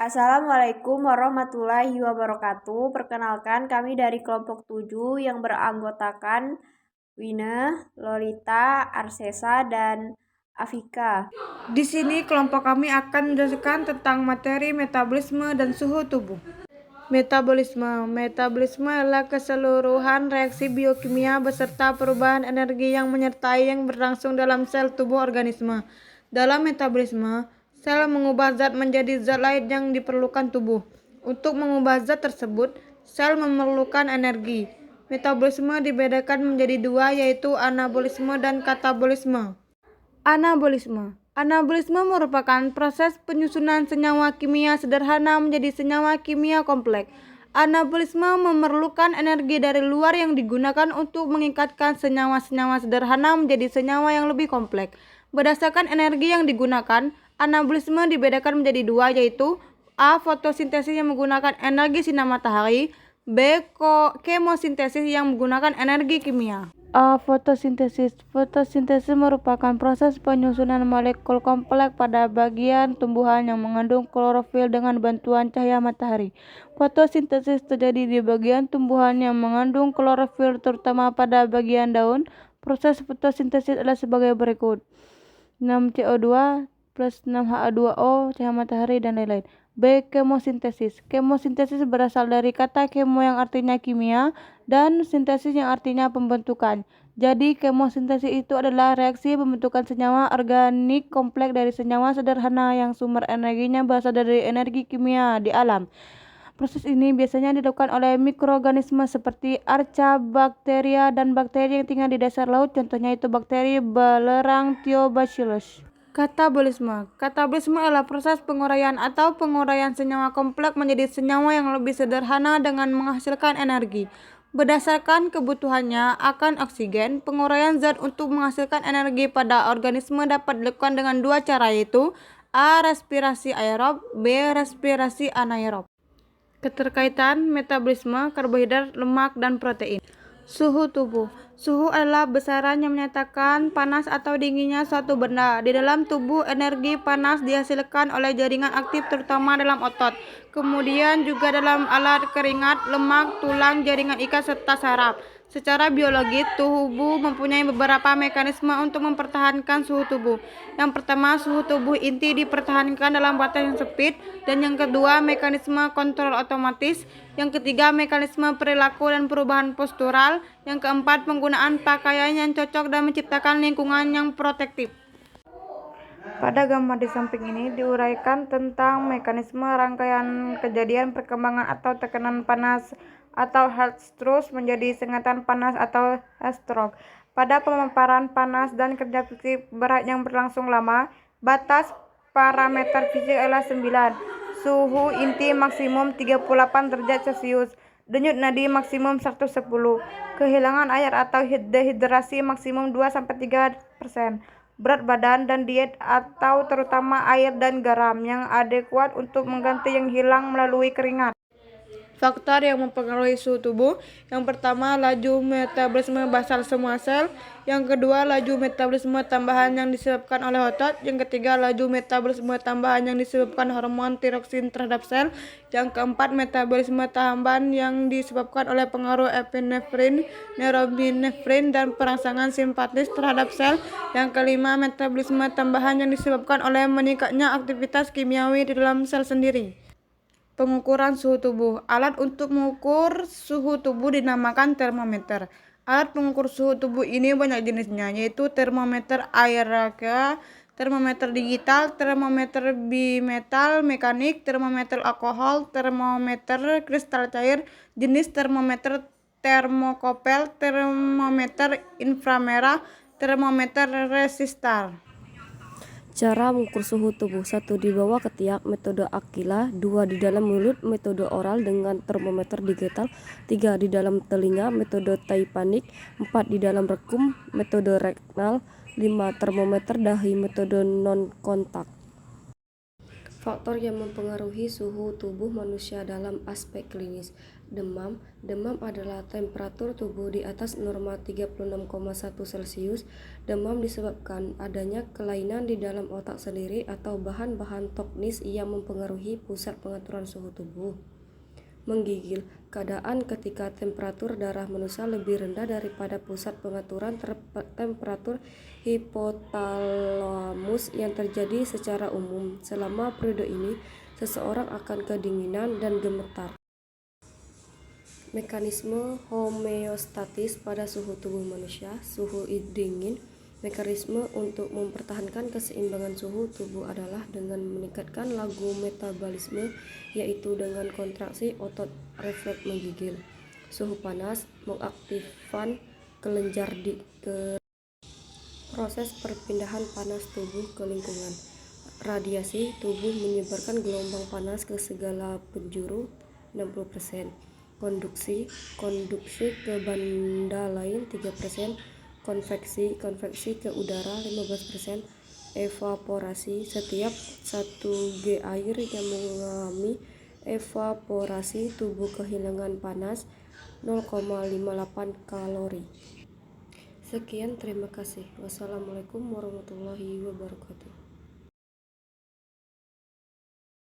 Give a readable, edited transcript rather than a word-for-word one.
Assalamualaikum warahmatullahi wabarakatuh. Perkenalkan, kami dari kelompok 7 yang beranggotakan Wina, Lolita, Arsesa, dan Afika. Di sini kelompok kami akan menjelaskan tentang materi metabolisme dan suhu tubuh. Metabolisme adalah keseluruhan reaksi biokimia beserta perubahan energi yang menyertai yang berlangsung dalam sel tubuh organisme. Dalam metabolisme, sel mengubah zat menjadi zat lain yang diperlukan tubuh. Untuk mengubah zat tersebut, sel memerlukan energi. Metabolisme dibedakan menjadi dua, yaitu anabolisme dan katabolisme. Anabolisme merupakan proses penyusunan senyawa kimia sederhana menjadi senyawa kimia kompleks. Anabolisme memerlukan energi dari luar yang digunakan untuk mengikatkan senyawa-senyawa sederhana menjadi senyawa yang lebih kompleks. Berdasarkan energi yang digunakan, anabolisme dibedakan menjadi dua, yaitu A. Fotosintesis yang menggunakan energi sinar matahari, B. Kemosintesis yang menggunakan energi kimia. Fotosintesis. Fotosintesis merupakan proses penyusunan molekul kompleks pada bagian tumbuhan yang mengandung klorofil dengan bantuan cahaya matahari. Fotosintesis terjadi di bagian tumbuhan yang mengandung klorofil, terutama pada bagian daun. Proses fotosintesis adalah sebagai berikut: 6CO2 plus 6Ha2O, cahaya matahari, dan lain-lain. B. Kemosintesis. Kemosintesis berasal dari kata kemo yang artinya kimia dan sintesis yang artinya pembentukan. Jadi kemosintesis itu adalah reaksi pembentukan senyawa organik kompleks dari senyawa sederhana yang sumber energinya berasal dari energi kimia di alam. Proses ini biasanya dilakukan oleh mikroorganisme seperti arca, bakteria, dan bakteri yang tinggal di dasar laut. Contohnya itu bakteri belerang Thiobacillus. Katabolisme adalah proses penguraian atau penguraian senyawa kompleks menjadi senyawa yang lebih sederhana dengan menghasilkan energi. Berdasarkan kebutuhannya akan oksigen, penguraian zat untuk menghasilkan energi pada organisme dapat dilakukan dengan dua cara, yaitu A. Respirasi aerob, B. Respirasi anaerob. Keterkaitan metabolisme karbohidrat, lemak, dan protein. Suhu tubuh. Suhu adalah besaran yang menyatakan panas atau dinginnya suatu benda. Di dalam tubuh, energi panas dihasilkan oleh jaringan aktif terutama dalam otot. Kemudian juga dalam alat keringat, lemak, tulang, jaringan ikat, serta saraf. Secara biologis, tubuh mempunyai beberapa mekanisme untuk mempertahankan suhu tubuh. Yang pertama, suhu tubuh inti dipertahankan dalam batas yang sempit, dan yang kedua, mekanisme kontrol otomatis. Yang ketiga, mekanisme perilaku dan perubahan postural. Yang keempat, penggunaan pakaian yang cocok dan menciptakan lingkungan yang protektif. Pada gambar di samping ini diuraikan tentang mekanisme rangkaian kejadian perkembangan atau tekanan panas atau heat stroke menjadi sengatan panas atau heat stroke. Pada pemaparan panas dan kerja fisik berat yang berlangsung lama, batas parameter fisik adalah 9. Suhu inti maksimum 38 derajat Celcius. Denyut nadi maksimum 110. Kehilangan air atau dehidrasi maksimum 2-3%. Berat badan dan diet atau terutama air dan garam yang adekuat untuk mengganti yang hilang melalui keringat. Faktor yang mempengaruhi suhu tubuh: yang pertama, laju metabolisme basal semua sel. Yang kedua, laju metabolisme tambahan yang disebabkan oleh otot. Yang ketiga, laju metabolisme tambahan yang disebabkan hormon tiroksin terhadap sel. Yang keempat, metabolisme tambahan yang disebabkan oleh pengaruh epinefrin, norepinefrin, dan perangsangan simpatis terhadap sel. Yang kelima, metabolisme tambahan yang disebabkan oleh meningkatnya aktivitas kimiawi di dalam sel sendiri. Pengukuran suhu tubuh. Alat untuk mengukur suhu tubuh dinamakan termometer. Alat pengukur suhu tubuh ini banyak jenisnya, yaitu termometer air raka, termometer digital, termometer bimetal mekanik, termometer alkohol, termometer kristal cair, jenis termometer termokopel, termometer inframerah, termometer resistor. Cara mengukur suhu tubuh: 1. Di bawah ketiak, metode Aquila. 2. Di dalam mulut, metode oral dengan termometer digital. 3. Di dalam telinga, metode Tympanic. 4. Di dalam rekum, metode rektal. 5. Termometer dahi, metode non-kontak. Faktor yang mempengaruhi suhu tubuh manusia dalam aspek klinis. Demam. Demam adalah temperatur tubuh di atas norma 36,1 Celcius. Demam disebabkan adanya kelainan di dalam otak sendiri atau bahan-bahan toksis yang mempengaruhi pusat pengaturan suhu tubuh. Menggigil. Keadaan ketika temperatur darah manusia lebih rendah daripada pusat pengaturan temperatur hipotalamus yang terjadi secara umum. Selama periode ini, seseorang akan kedinginan dan gemetar. Mekanisme homeostatis pada suhu tubuh manusia. Suhu dingin. Mekanisme untuk mempertahankan keseimbangan suhu tubuh adalah dengan meningkatkan laju metabolisme, yaitu dengan kontraksi otot refleks menggigil. Suhu panas mengaktifkan kelenjar proses perpindahan panas tubuh ke lingkungan. Radiasi tubuh menyebarkan gelombang panas ke segala penjuru 60%. Konduksi ke benda lain 3%. Konveksi ke udara 15%. Evaporasi. Setiap 1 G air yang mengalami evaporasi tubuh kehilangan panas 0,58 kalori. Sekian, terima kasih. Wassalamualaikum warahmatullahi wabarakatuh.